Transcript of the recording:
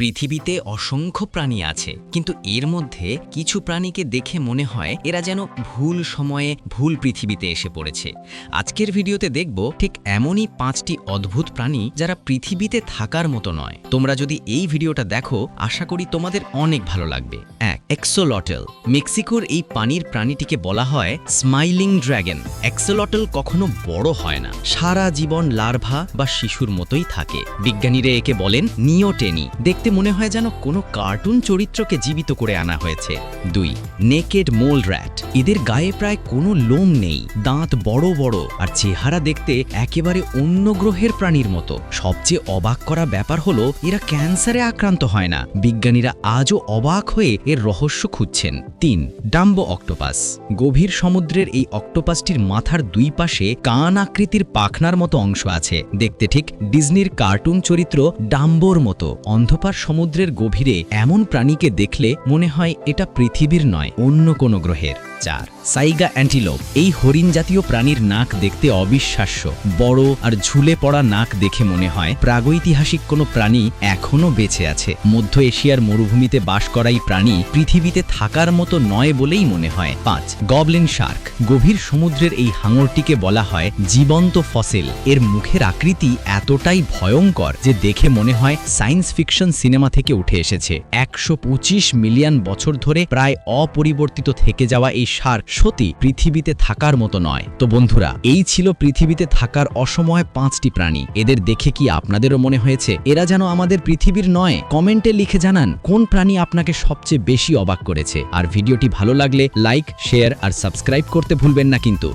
পৃথিবীতে অসংখ্য প্রাণী আছে, কিন্তু এর মধ্যে কিছু প্রাণীকে দেখে মনে হয় এরা যেন ভুল সময়ে ভুল পৃথিবীতে এসে পড়েছে। আজকের ভিডিওতে দেখব ঠিক এমনই 5টি অদ্ভুত প্রাণী যারা পৃথিবীতে থাকার মতো নয়। তোমরা যদি এই ভিডিওটা দেখো, আশা করি তোমাদের অনেক ভালো লাগবে। 1. এক্সোলটল। মেক্সিকোর এই পানির প্রাণীটিকে বলা হয় স্মাইলিং ড্রাগন। এক্সোলটল কখনো বড় হয় না, সারা জীবন লার্ভা বা শিশুর মতোই থাকে। বিজ্ঞানীরা একে বলেন নিওটেনি। দেখতে মনে হয় যেন কোনো কার্টুন চরিত্রকে জীবিত করে আনা হয়েছে। 2. নেকেড মোল র্যাট। এদের গায়ে প্রায় কোনো লোম নেই, দাঁত বড় বড় আর চেহারা দেখতে একেবারে অন্য গ্রহের প্রাণীর মতো। সবচেয়ে অবাক করা ব্যাপার হলো এরা ক্যান্সারে আক্রান্ত হয় না। বিজ্ঞানীরা আজও অবাক হয়ে এর রহস্য খুঁজছেন। 3. Dumbo octopus. গভীর সমুদ্রের এই অক্টোপাসটির মাথার দুই পাশে কান আকৃতির পাখনার মতো অংশ আছে। দেখতে ঠিক ডিজনির কার্টুন চরিত্র ডাম্বোর মতো। অন্ধকার সমুদ্রের গভীরে এমন প্রাণীকে দেখলে মনে হয় এটা পৃথিবীর নয়, অন্য কোনো গ্রহের। 4. সাইগা অ্যান্টিলোপ। এই হরিণ জাতীয় প্রাণীর নাক দেখতে অবিশ্বাস্য। বড় আর ঝুলে পড়া নাক দেখে মনে হয় প্রাগৈতিহাসিক কোনো প্রাণী এখনও বেঁচে আছে। মধ্য এশিয়ার মরুভূমিতে বাস করা এই প্রাণী পৃথিবীতে থাকার মতো নয় বলেই মনে হয়। 5. Goblin Shark. গভীর সমুদ্রের এই হাঙরটিকে বলা হয় জীবন্ত ফসিল। এর মুখের আকৃতি এতটাই ভয়ঙ্কর যে দেখে মনে হয় সায়েন্স ফিকশন সিনেমা থেকে উঠে এসেছে। 125 মিলিয়ন বছর ধরে প্রায় অপরিবর্তিত থেকে যাওয়া এই শার্ক সত্যি পৃথিবীতে থাকার মতো নয়। তো বন্ধুরা, এই ছিল পৃথিবীতে থাকার অসময় 5টি প্রাণী। এদের দেখে কি আপনাদেরও মনে হয়েছে এরা যেন আমাদের পৃথিবীর নয়? কমেন্টে লিখে জানান কোন প্রাণী আপনাকে সবচেয়ে বেশি অবাক করেছে। আর ভিডিওটি ভালো লাগলে লাইক, শেয়ার আর সাবস্ক্রাইব করতে ভুলবেন না কিন্তু।